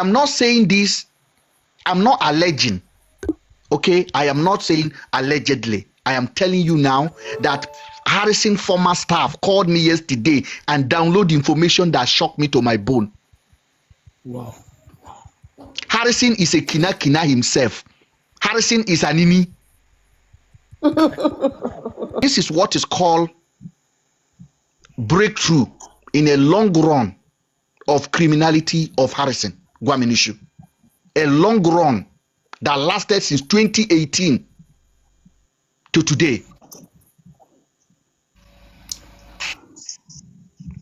am not saying this. I'm not alleging. Okay, I am not saying allegedly. I am telling you now that Harrison former staff called me yesterday and download information that shocked me to my bone. Wow. Harrison is a kina himself. Harrison is an ini. This is what is called breakthrough in a long run of criminality of Harrison Gwamnishu. A long run that lasted since 2018 to today.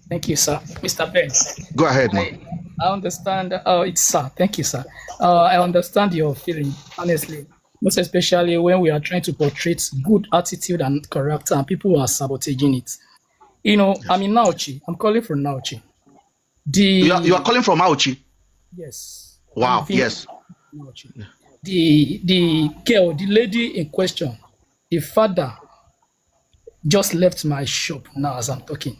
Thank you, sir. Mr. Ben. Go ahead, man. I understand. It's sir. Thank you, sir. I understand your feeling, honestly. Most especially when we are trying to portray good attitude and character and people are sabotaging it. You know, yes. I'm in Nauchi. I'm calling from Nauchi. You are calling from Nauchi? Yes. Wow, yes. Nauchi. The girl, the lady in question, the father just left my shop now as I'm talking.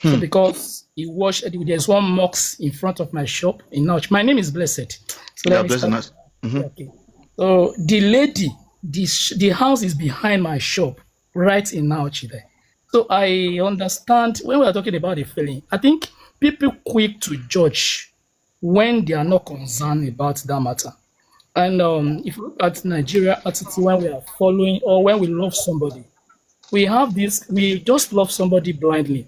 So because he watched, there's one mosque in front of my shop in Nauchi. My name is Blessed. So yeah, Blessed. Okay. So the lady, the house is behind my shop, right in Nauchi there. So I understand when we are talking about the feeling, I think people quick to judge when they are not concerned about that matter. And if you look at Nigeria attitude when we are following or when we love somebody, we have this, we just love somebody blindly.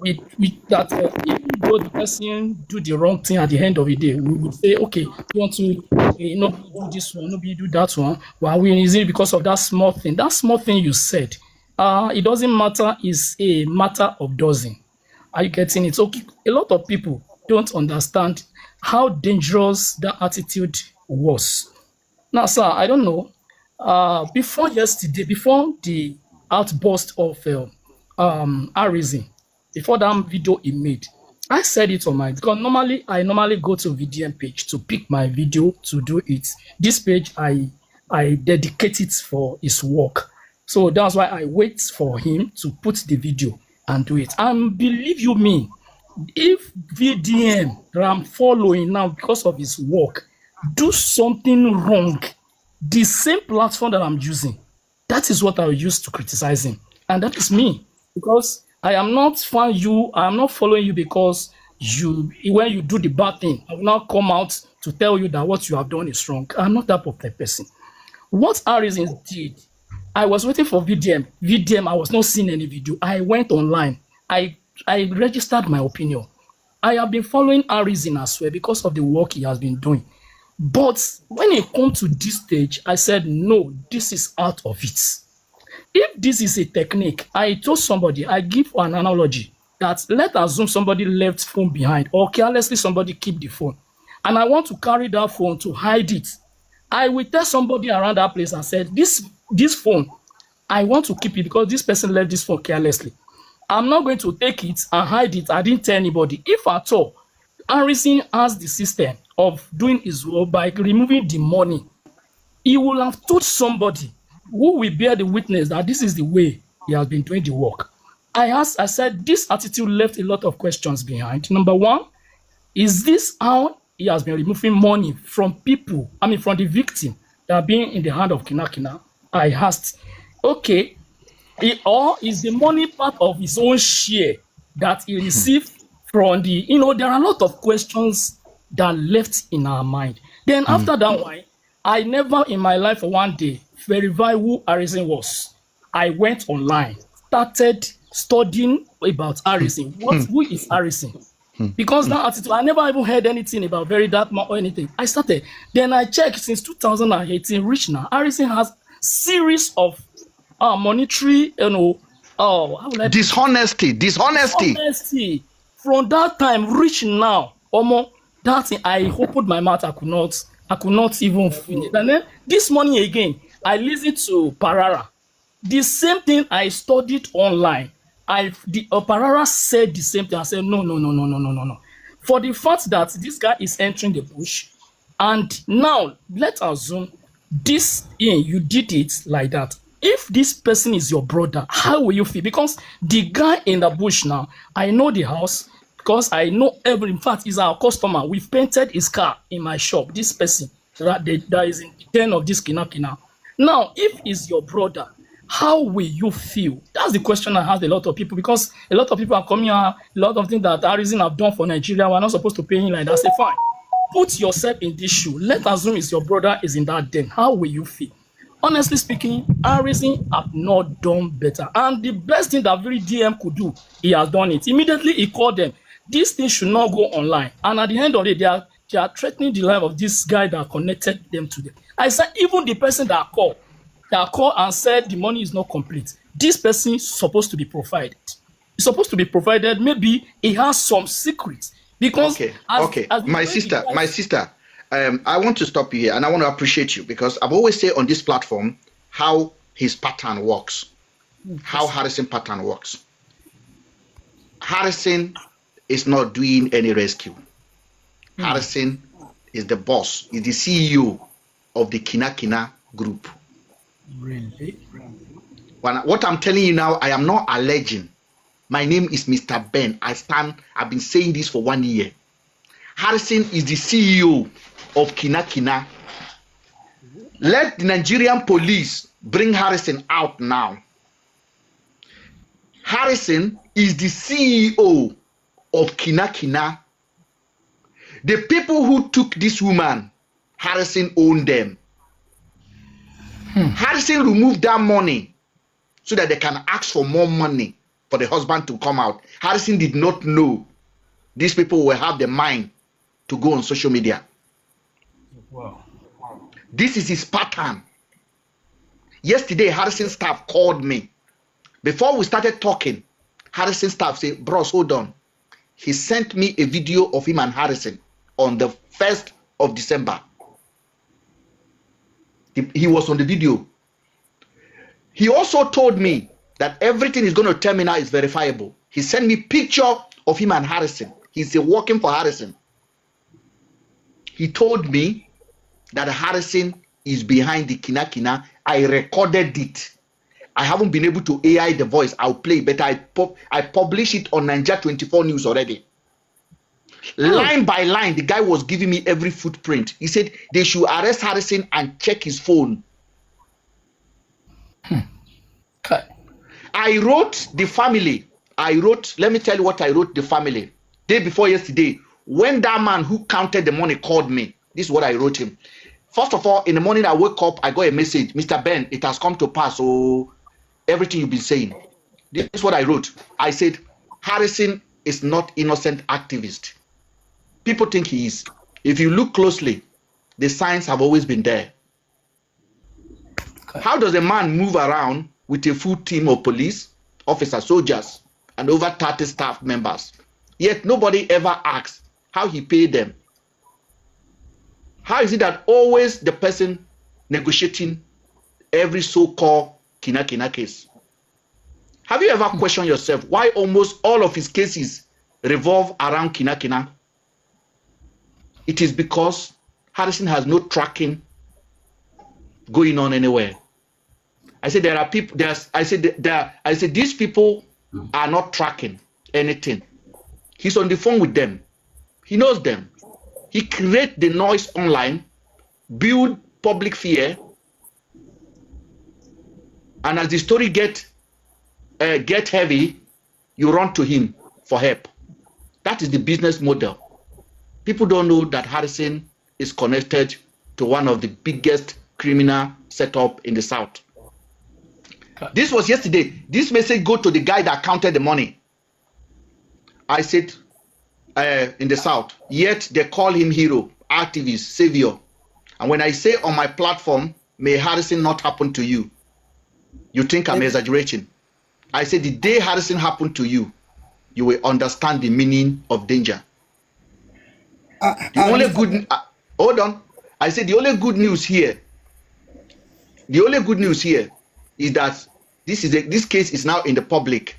Even though the person do the wrong thing at the end of the day, we would say, okay, you want to do this one, nobody do that one. Well, we is it because of that small thing? That small thing you said, it doesn't matter, is a matter of dozen. Are you getting it? So a lot of people don't understand how dangerous that attitude was. Now, sir, I don't know. Before yesterday, before the outburst of Harrison, before that video he made, I said it on my, because I normally go to VDM page to pick my video to do it. This page I dedicate it for his work. So that's why I wait for him to put the video and do it. And believe you me, if VDM that I'm following now because of his work do something wrong, the same platform that I'm using, that is what I will use to criticize him. And that is me. Because I am not following you because when you do the bad thing, I will not come out to tell you that what you have done is wrong. I'm not that type of person. What Harrison did, I was waiting for VDM. VDM, I was not seeing any video. I went online. I registered my opinion. I have been following Harrison as well because of the work he has been doing. But when it comes to this stage, I said, no, this is out of it. If this is a technique, I told somebody, I give an analogy that let's assume somebody left phone behind or carelessly somebody keep the phone. And I want to carry that phone to hide it. I will tell somebody around that place and said, this phone, I want to keep it because this person left this phone carelessly. I'm not going to take it and hide it. I didn't tell anybody. If at all, Harrison has the system of doing his work by removing the money, he will have told somebody who will bear the witness that this is the way he has been doing the work. I said, this attitude left a lot of questions behind. Number one, is this how he has been removing money from people, from the victim that are being in the hand of Kinakina? I asked, okay, or is the money part of his own share that he received from the, there are a lot of questions that left in our mind. Then after that one, I never in my life for one day verify who Harrison was. I went online, started studying about Harrison. Who is Harrison? Because that attitude, I never even heard anything about very dark or anything. I started. Then I checked since 2018, reach now. Harrison has series of monetary, dishonesty. From that time, reach now, that thing, I opened my mouth, I could not even finish. And then this morning again, I listened to Parara. The same thing I studied online. Parara said the same thing. I said, no. For the fact that this guy is entering the bush, and now let's assume you did it like that. If this person is your brother, how will you feel? Because the guy in the bush now, I know the house. because I know every. In fact, he's our customer. We've painted his car in my shop. This person that is in the den of this kina. Now, if he's your brother, how will you feel? That's the question I ask a lot of people, because a lot of people are coming out, a lot of things that Harrison have done for Nigeria, we're not supposed to pay him like that. I say, fine, put yourself in this shoe. Let's assume it's your brother is in that den. How will you feel? Honestly speaking, Harrison have not done better. And the best thing that very DM could do, he has done it. Immediately he called them. This thing should not go online. And at the end of the day, they are threatening the life of this guy that connected them to them. I said, even the person that called and said the money is not complete, this person is supposed to be provided. It's supposed to be provided. Maybe he has some secrets. Because my sister, I want to stop you here, and I want to appreciate you, because I've always said on this platform how his pattern works, how Harrison pattern works. Harrison is not doing any rescue. Harrison is the boss, is the CEO of the Kina group. Really? What I'm telling you now, I am not alleging. My name is Mr. Ben. I've been saying this for 1 year. Harrison is the CEO of Kina. Let the Nigerian police bring Harrison out now. Harrison is the CEO of Kina. The people who took this woman, Harrison owned them. Harrison removed that money so that they can ask for more money for the husband to come out. Harrison did not know these people will have the mind to go on social media. Wow. This is his pattern. Yesterday, Harrison staff called me. Before we started talking, Harrison staff said, bros, hold on. He sent me a video of him and Harrison on the 1st of December. He was on the video. He also told me that everything is going to tell me now is verifiable. He sent me picture of him and Harrison. He's working for Harrison. He told me that Harrison is behind the Kina. I recorded it. I haven't been able to AI the voice. I'll play it, but I publish it on Nigeria 24 News already. Line by line, the guy was giving me every footprint. He said they should arrest Harrison and check his phone. Okay. I wrote the family. Let me tell you what I wrote the family. Day before yesterday, when that man who counted the money called me, this is what I wrote him. First of all, in the morning I woke up, I got a message. Mr. Ben, it has come to pass. So everything you've been saying. This is what I wrote. I said, Harrison is not innocent activist. People think he is. If you look closely, the signs have always been there. Okay. How does a man move around with a full team of police, officers, soldiers, and over 30 staff members? Yet nobody ever asks how he paid them. How is it that always the person negotiating every so-called Kina case? Have you ever questioned yourself why almost all of his cases revolve around Kina? It is because Harrison has no tracking going on anywhere. I said there are people. I said these people are not tracking anything. He's on the phone with them. He knows them. He creates the noise online, build public fear, and as the story get heavy, you run to him for help. That is the business model. People don't know that Harrison is connected to one of the biggest criminal setup in the South. This was yesterday. This message go to the guy that counted the money. I said in the South, yet they call him hero, activist, savior. And when I say on my platform, may Harrison not happen to you, you think I'm exaggerating. I said the day Harrison happened to you, you will understand the meaning of danger. Hold on. I said the only good news here is that this case is now in the public,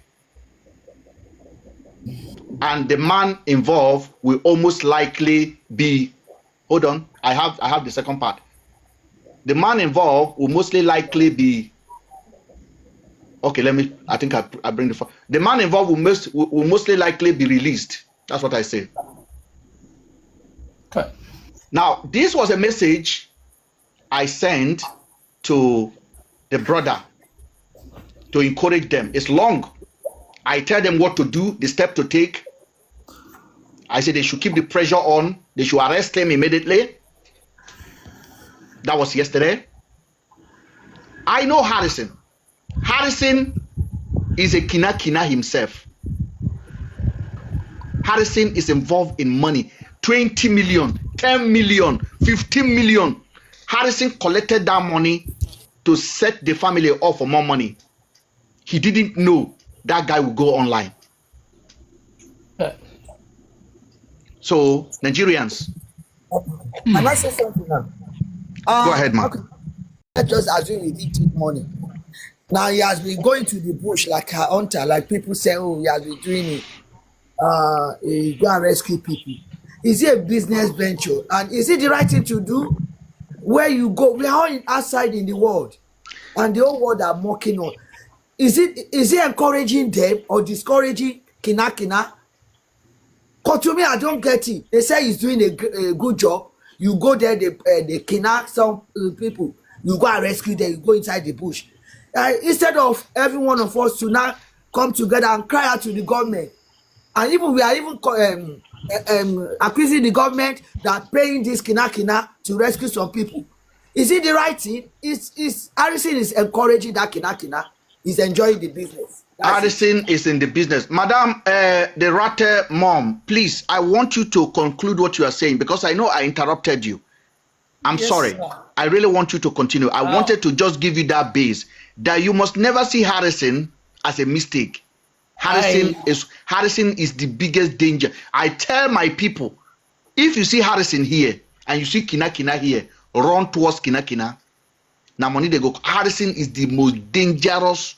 and the man involved will almost likely be. Hold on. I have the second part. The man involved will mostly likely be. Okay, I think I bring the man involved will mostly likely be released That's what I say. Okay. Now, this was a message I sent to the brother to encourage them. It's long. I tell them what to do, the step to take. I said they should keep the pressure on. They should arrest him immediately. That was yesterday. I know Harrison. Harrison is a kina himself. Harrison is involved in money. 20 million, 10 million, 15 million. Harrison collected that money to set the family up for more money. He didn't know that guy would go online. So, Nigerians. Can I say something now? Go ahead, man. Okay. Let's just assume he did take money. Now he has been going to the bush like a hunter, like people say, oh, he has been doing it. He go and rescue people. Is it a business venture? And is it the right thing to do? Where you go, we are all outside in the world, and the whole world are mocking us. Is it encouraging them or discouraging kina? Because to me, I don't get it. They say he's doing a good job. You go there, they kidnap some people. You go and rescue them. You go inside the bush. Instead of every one of us to now come together and cry out to the government, and even we are even accusing the government that paying this kina to rescue some people. Is it the right thing? Is Harrison is encouraging that kina? He's enjoying the business. Harrison is in the business. Madam, the Rate mom, please, I want you to conclude what you are saying because I know I interrupted you. I'm sorry. Sir. I really want you to continue. I wanted to just give you that base that you must never see Harrison as a mistake. Harrison is the biggest danger. I tell my people, if you see Harrison here and you see kina here, run towards kina. Now money they go. Harrison is the most dangerous.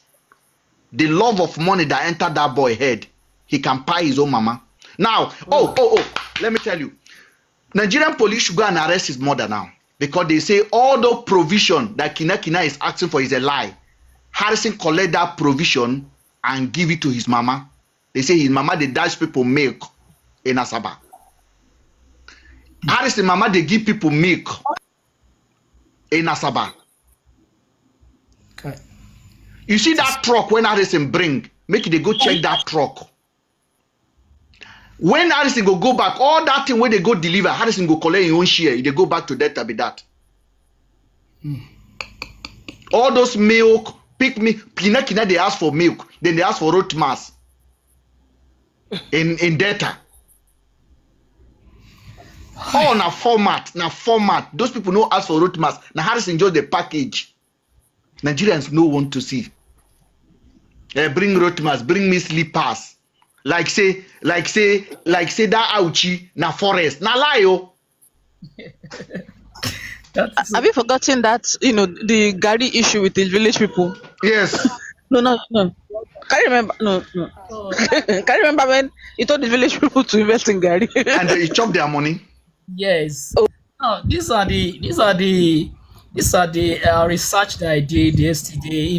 The love of money that entered that boy head, he can buy his own mama. Now, let me tell you, Nigerian police should go and arrest his mother now because they say all the provision that kina is asking for is a lie. Harrison collect that provision and give it to his mama. They say his mama they dash people milk in Asaba. Harrison mama they give people milk in Asaba. Okay. You see that truck when Harrison bring, make they go check that truck. When Harrison go back, all that thing when they go deliver, Harrison go collect his own share. They go back to that be that. All those milk, pick me, kina they ask for milk, then they ask for road mass in data. Oh, na format. Those people no ask for road mass. Now Harrison just the package. Nigerians no want to see. Bring rotmas, bring me slippers. Like say that ouchi na forest. Na lie yo. Have you forgotten that the Gary issue with the village people? Yes. No. Can you remember? No. Can you remember when he told the village people to invest in Gary? And they chop their money. Yes. Now, these are the research that I did yesterday.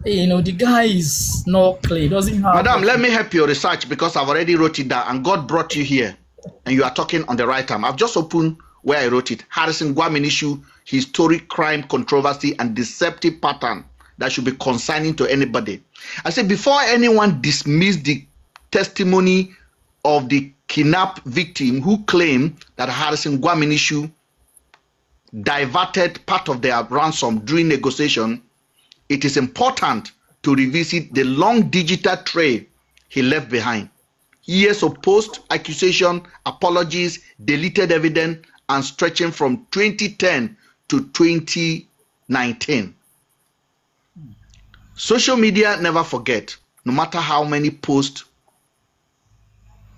The guy is not clear. Doesn't have. Madam, let me help your research because I've already wrote it down and God brought you here and you are talking on the right time. I've just opened where I wrote it. Harrison Gwamnishu, historic crime, controversy, and deceptive pattern that should be consigning to anybody. I said before anyone dismiss the testimony of the kidnapped victim who claimed that Harrison Gwamnishu diverted part of their ransom during negotiation, it is important to revisit the long digital trail he left behind. Years of post, accusation, apologies, deleted evidence, and stretching from 2010 to 2019. Social media never forget, no matter how many posts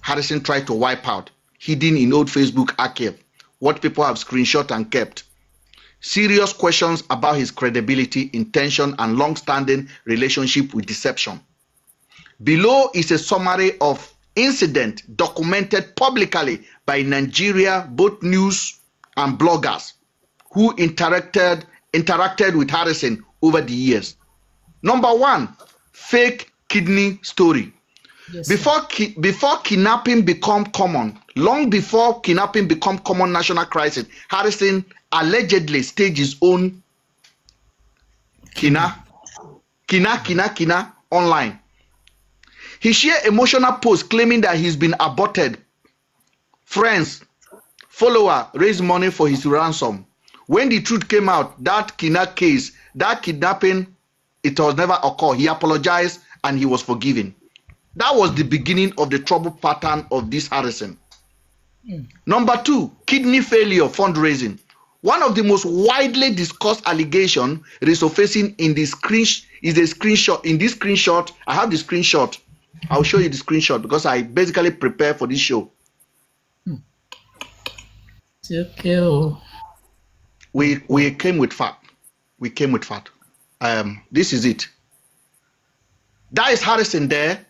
Harrison tried to wipe out, hidden in old Facebook archive, what people have screenshot and kept. Serious questions about his credibility, intention, and long-standing relationship with deception. Below is a summary of incidents documented publicly by Nigeria, both news and bloggers who interacted with Harrison over the years. Number one, fake kidney story. Yes, sir. Before kidnapping become common, long before kidnapping become common national crisis, Harrison allegedly staged his own kina online. He shared emotional posts claiming that he's been aborted. Friends, follower raised money for his ransom. When the truth came out, that kidnapping, it was never occurred. He apologized and he was forgiven. That was the beginning of the trouble pattern of this Harrison. Number 2, kidney failure fundraising. One of the most widely discussed allegations resurfacing in the screenshot. In this screenshot, I have the screenshot. I'll show you the screenshot because I basically prepared for this show. It's okay. Oh. We came with fact. We came with fact. This is it. That is Harrison there.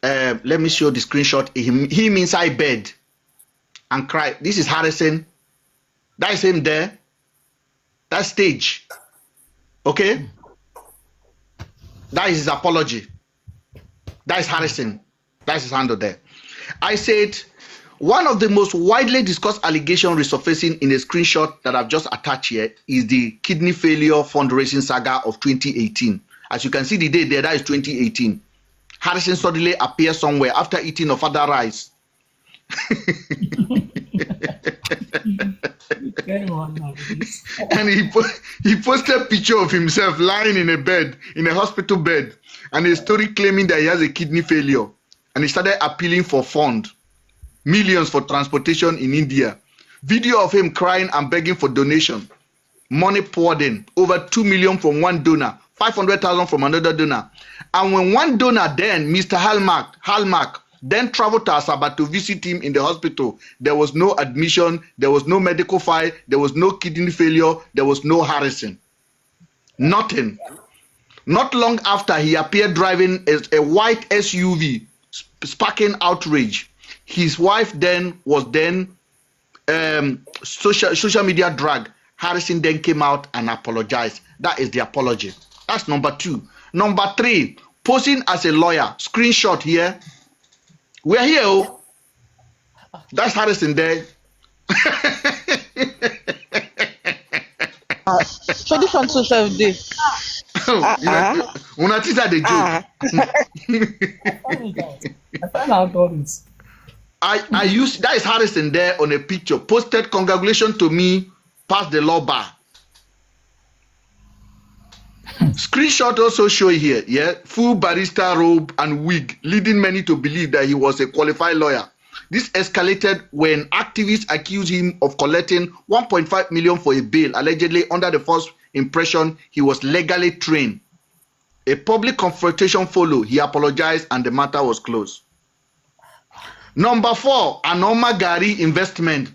Let me show the screenshot. Him inside bed and cry. This is Harrison. That is him there. That stage. Okay. That is his apology. That is Harrison. That is his handle there. I said one of the most widely discussed allegations resurfacing in a screenshot that I've just attached here is the kidney failure fundraising saga of 2018. As you can see the date there, that is 2018. Harrison suddenly appears somewhere after eating of other rice. And he posted a picture of himself lying in a bed, in a hospital bed, and a story claiming that he has a kidney failure. And he started appealing for funds, millions for transportation in India. Video of him crying and begging for donation. Money poured in, over 2 million from one donor, 500,000 from another donor. And when one donor then, Mr. Hallmark, then traveled to Asaba to visit him in the hospital, there was no admission, there was no medical file, there was no kidney failure, there was no Harrison. Nothing. Not long after, he appeared driving a white SUV, sparking outrage. His wife then was social media drag. Harrison then came out and apologized. That is the apology. That's number 2. Number 3, posing as a lawyer. Screenshot here. We're here. Oh. That's Harrison there. So this one too self-day. Una teacher the joke. I find out all this. I use that is Harrison there on a picture. Posted congratulations to me, passed the law bar. Screenshot also show here, yeah, full barrister robe and wig, leading many to believe that he was a qualified lawyer. This escalated when activists accused him of collecting 1.5 million for a bail, allegedly under the false impression he was legally trained. A public confrontation followed. He apologized and the matter was closed. Number 4, Anoma Gari investment.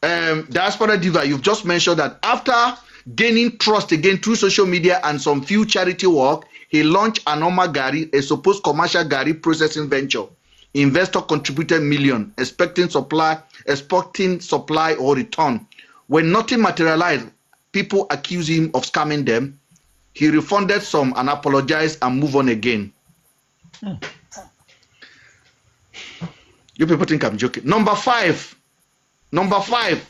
Diaspora Diva, you've just mentioned that after gaining trust again through social media and some few charity work, he launched Anoma Gari, a supposed commercial Gari processing venture. Investor contributed million, expecting supply or return. When nothing materialized, people accused him of scamming them. He refunded some and apologized and moved on again. You people think I'm joking. Number 5,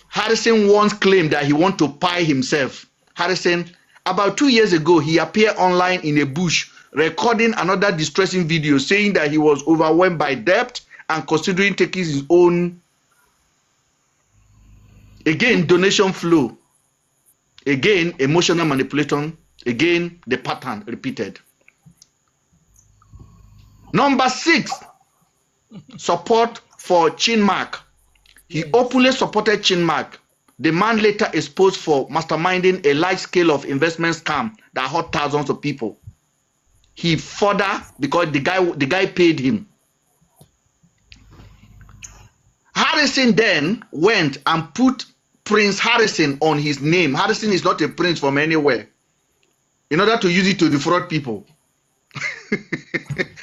Harrison once claimed that he wants to pie himself. Harrison, about 2 years ago, he appeared online in a bush recording another distressing video saying that he was overwhelmed by debt and considering taking his own, again, donation flow. Again, emotional manipulation. Again, the pattern repeated. Number 6, support for Chinmark. He openly supported Chinmark. The man later exposed for masterminding a large scale of investment scam that hurt thousands of people. He further, because the guy paid him. Harrison then went and put Prince Harrison on his name. Harrison is not a prince from anywhere. In order to use it to defraud people.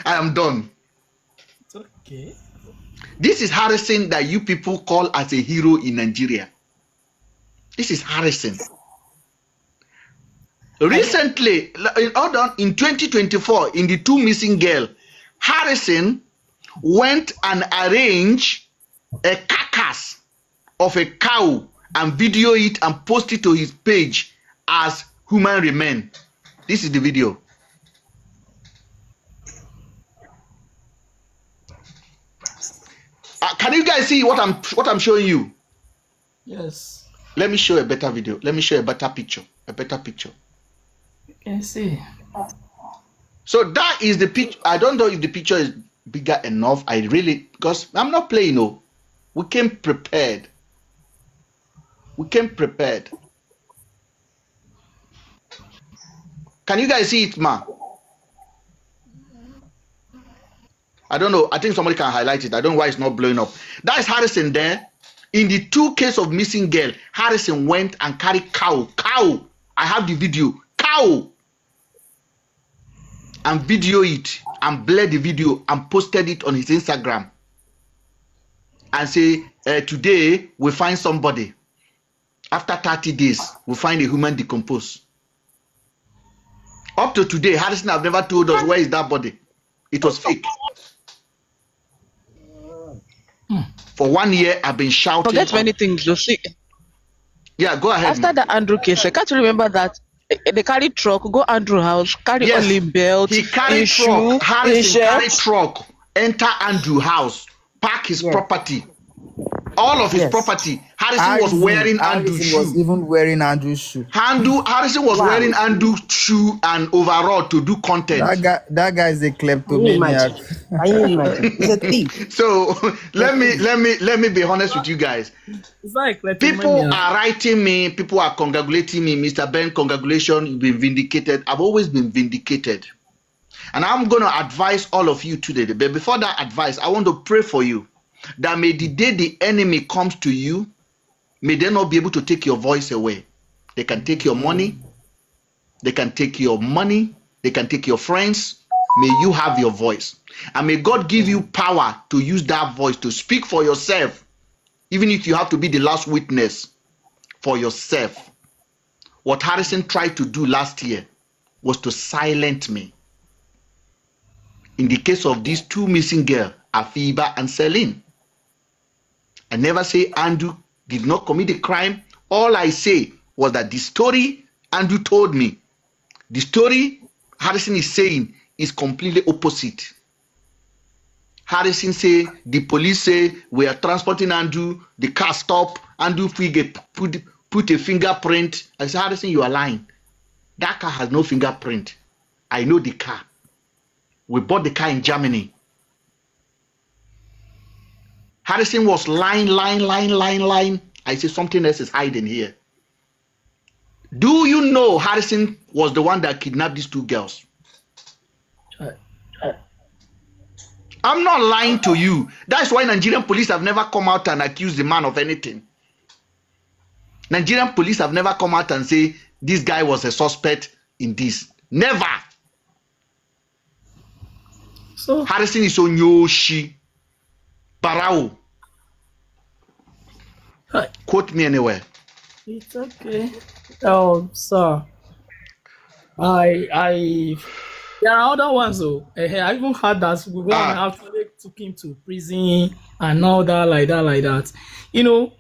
I am done. It's okay. This is Harrison that you people call as a hero in Nigeria. This is Harrison. Recently, in 2024, in the 2 missing girl, Harrison went and arranged a carcass of a cow and video it and post it to his page as human remain. This is the video. Can you guys see what I'm showing you? Yes. Let me show a better video. Let me show a better picture. A better picture. You can see. So that is the picture. I don't know if the picture is bigger enough. Because I'm not playing. No, we came prepared. We came prepared. Can you guys see it, ma? I don't know. I think somebody can highlight it. I don't know why it's not blowing up. That is Harrison there. In the 2 cases of missing girl, Harrison went and carried cow. Cow. I have the video. Cow. And video it and blur the video and posted it on his Instagram. And say, today we find somebody. After 30 days, we find a human decomposed. Up to today, Harrison have never told us where is that body. It was fake. For 1 year, I've been shouting. Forget many things, you see. Yeah, go ahead. After the Andrew case, I can't remember that they carry truck, go Andrew house, carry only belt, he carried truck. Harrison carried truck, enter Andrew house, park his property. All of his property. Harrison was wearing Andrew's shoe. Was even wearing Andrew's shoe. Harrison was wearing Andrew's shoe and overall to do content. That guy is a kleptomaniac. Can you imagine? He's a thief. So let me be honest with you guys. It's like People are writing me. People are congratulating me. Mr. Ben, congratulations, you've been vindicated. I've always been vindicated, and I'm going to advise all of you today. But before that advice, I want to pray for you. That may the day the enemy comes to you, may they not be able to take your voice away. They can take your money. They can take your money. They can take your friends. May you have your voice. And may God give you power to use that voice to speak for yourself. Even if you have to be the last witness for yourself. What Harrison tried to do last year was to silence me. In the case of these 2 missing girls, Afiba and Celine. I never say Andrew did not commit the crime. All I say was that the story Andrew told me, the story Harrison is saying is completely opposite. Harrison say, the police say, we are transporting Andrew, the car stopped, Andrew put a fingerprint. I said, Harrison, you are lying. That car has no fingerprint. I know the car. We bought the car in Germany. Harrison was lying. I see something else is hiding here. Do you know Harrison was the one that kidnapped these 2 girls? I'm not lying to you. That's why Nigerian police have never come out and accused the man of anything. Nigerian police have never come out and say this guy was a suspect in this. Never. So Harrison is on Yoshi. Barao. Quote me anywhere. it's okay. Oh, sir. There are other ones though. I even heard that we went and actually took him to prison and all that, like that. You know,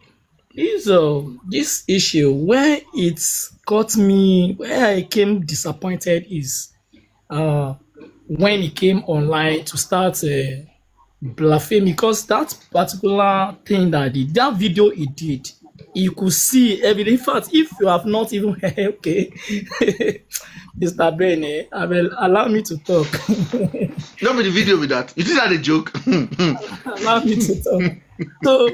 this issue where it's got me, where I came disappointed is when he came online to start blasphemy, because that particular thing that that video he did, you could see evidence. In fact, if you have not even okay, Mr. Ben, I will allow me to talk. Don't be the video with that. Is that a joke? Allow me to talk. So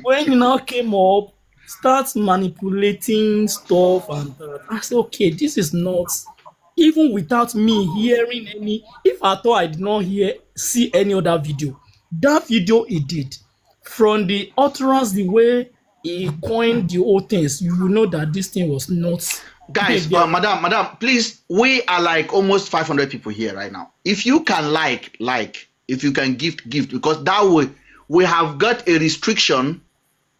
when he now came up, starts manipulating stuff, and I said, okay, this is not. Even without me hearing any, if I thought I did not see any other video, that video he did, from the utterance, the way he coined the whole things, you will know that this thing was not. Guys, madam, please, we are like almost 500 people here right now. If you can like, if you can gift, because that way we have got a restriction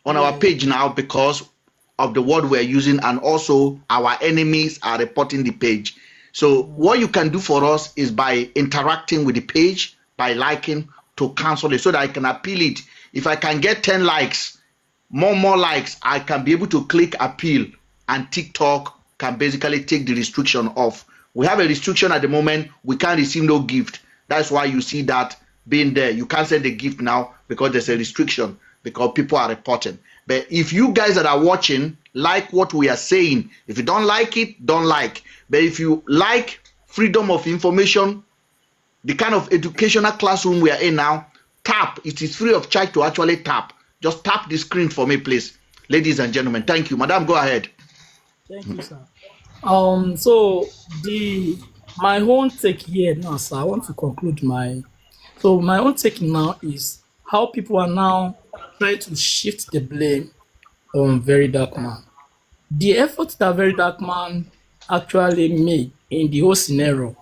on our page now because of the word we're using, and also our enemies are reporting the page. So what you can do for us is by interacting with the page, by liking to cancel it so that I can appeal it. If I can get 10 likes, more likes, I can be able to click appeal, and TikTok can basically take the restriction off. We have a restriction at the moment. We can't receive no gift. That's why you see that being there. You can't send a gift now because there's a restriction, because people are reporting. But if you guys that are watching like what we are saying, if you don't like it, don't like. But if you like freedom of information, the kind of educational classroom we are in now, tap. It is free of charge to actually tap. Just tap the screen for me, please. Ladies and gentlemen, thank you. Madam, go ahead. Thank you, sir. So my own take here now, sir, I want to conclude my own take now is how people are now trying to shift the blame on Very Dark Man. The effort that Very Dark Man actually made in the whole scenario.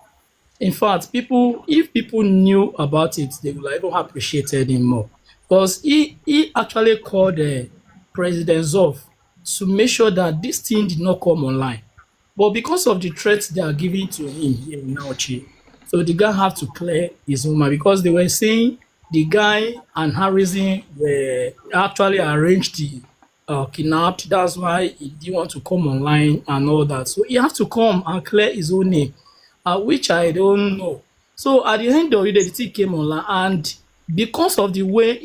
In fact, if people knew about it, they would even have appreciated him more. Because he actually called President Zoff to make sure that this thing did not come online. But because of the threats they are giving to him here in Nauchi, so the guy had to clear his own mind, because they were saying the guy and Harrison were actually arranged the kidnapped. That's why he didn't want to come online and all that. So he has to come and clear his own name, which I don't know. So at the end of the day, the thing came online, and because of the way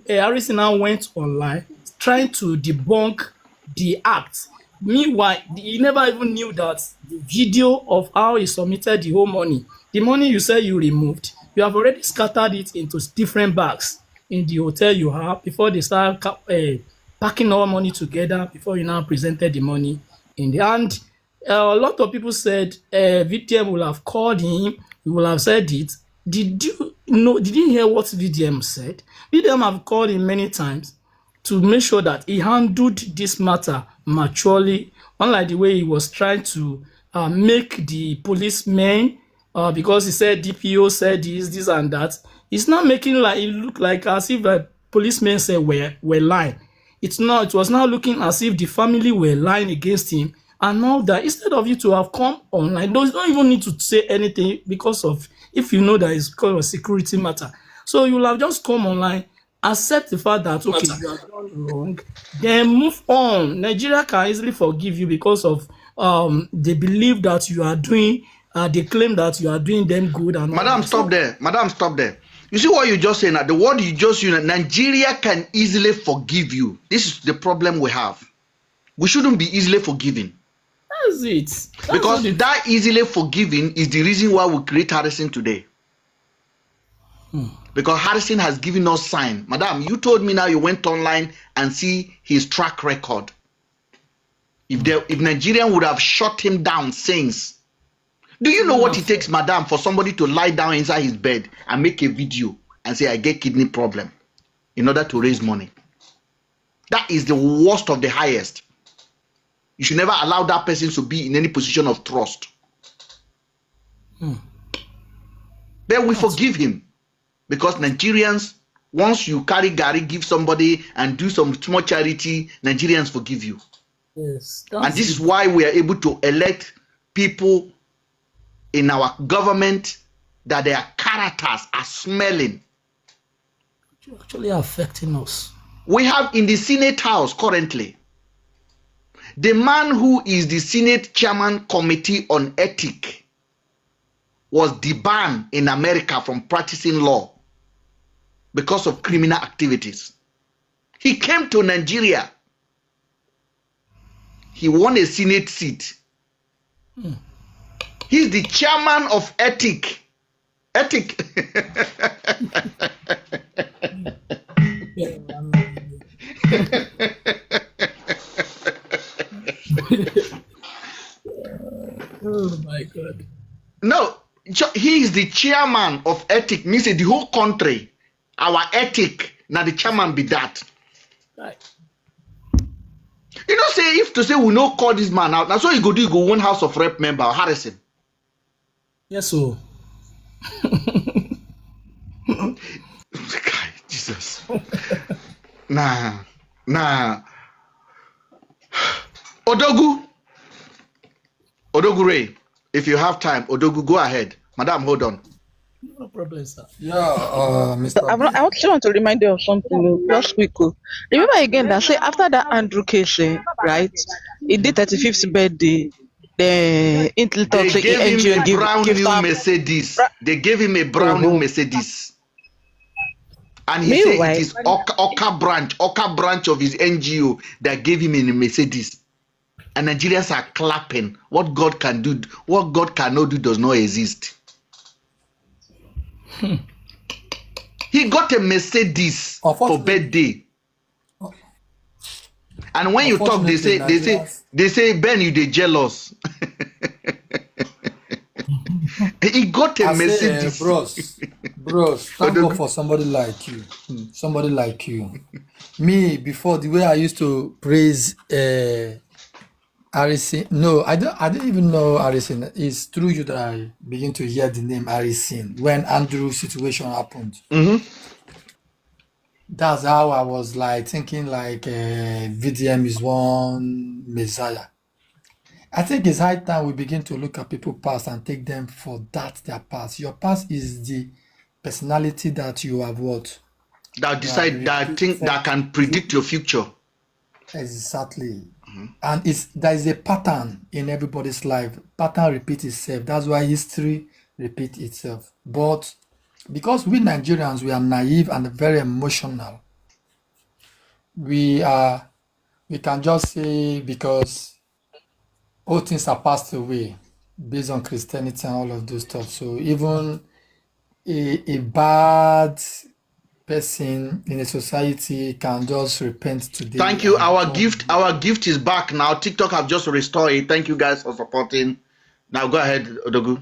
Harrison now went online trying to debunk the act. Meanwhile, he never even knew that the video of how he submitted the whole money, the money you said you removed, you have already scattered it into different bags in the hotel you have before they start packing all money together before you now presented the money in the hand. A lot of people said VTM will have called him, he will have said it. Did you hear what VDM said? VDM have called him many times to make sure that he handled this matter maturely, unlike the way he was trying to make the policemen, because he said DPO said this and that. It's not making it look like as if the policemen said were lying. It was now looking as if the family were lying against him and all that. Instead of you to have come online, you don't even need to say anything, because of if you know that it's because of security matter. So you'll have just come online, accept the fact that okay, you have done wrong, then move on. Nigeria can easily forgive you because of they believe that you are doing, they claim that you are doing them good. And Madam, stop there. Madam, stop there. You see what you just saying? The word you just used, Nigeria can easily forgive you. This is the problem we have. We shouldn't be easily forgiven. That's it. Because that easily forgiving is the reason why we create Harrison today. Because Harrison has given us sign. Madam, you told me now you went online and see his track record. If Nigerian would have shut him down since. Do you know what it takes, madam, for somebody to lie down inside his bed and make a video and say, I get kidney problem, in order to raise money? That is the worst of the highest. You should never allow that person to be in any position of trust. Then we forgive him. Because Nigerians, once you carry Gary, give somebody and do some small charity, Nigerians forgive you. Yes. And this is why we are able to elect people in our government that their characters are smelling. Actually affecting us. We have in the Senate House currently, the man who is the Senate Chairman Committee on Ethics was debarred in America from practicing law because of criminal activities. He came to Nigeria. He won a Senate seat. He's the chairman of Ethics. Oh my God. No, he is the chairman of Ethics. Means the whole country, our ethic. Now the chairman be that. Right. You know, say if to say we no call this man out, now so he go do, he go one House of Rep member, Harrison. Yes, so. God, Jesus. Nah. Odogu Ray, if you have time, Odogu, go ahead. Madam, hold on. No problem, sir. Yeah, Mr. I actually want to remind you of something just quick. Remember again that say after that Andrew case, right? He did 35th birthday. The Intel They talk say gave him NGO a brown give new up. Mercedes. They gave him a brown new Mercedes. And he said it is Oka branch of his NGO that gave him a Mercedes. And Nigerians are clapping. What God can do, what God cannot do does not exist. He got a Mercedes for birthday. And when you talk, they say, Ben, you they jealous. He got a Mercedes. Bros, thank God for somebody like you. Somebody like you. Me, before, the way I used to praise Harrison. No, I didn't even know Harrison. It's through you that I begin to hear the name Harrison when Andrew's situation happened. That's how I was like thinking like VDM is one Messiah. I think it's high time we begin to look at people's past and take them for that their past. Your past is the personality that you have what? That decide that can predict your future. Exactly. And there is a pattern in everybody's life. Pattern repeats itself. That's why history repeats itself. But because we Nigerians, we are naive and very emotional. We can just say because all things are passed away based on Christianity and all of those stuff. So even a bad person in a society can just repent today. Thank you. Our gift is back now. TikTok have just restored it. Thank you guys for supporting. Now go ahead, Odogu.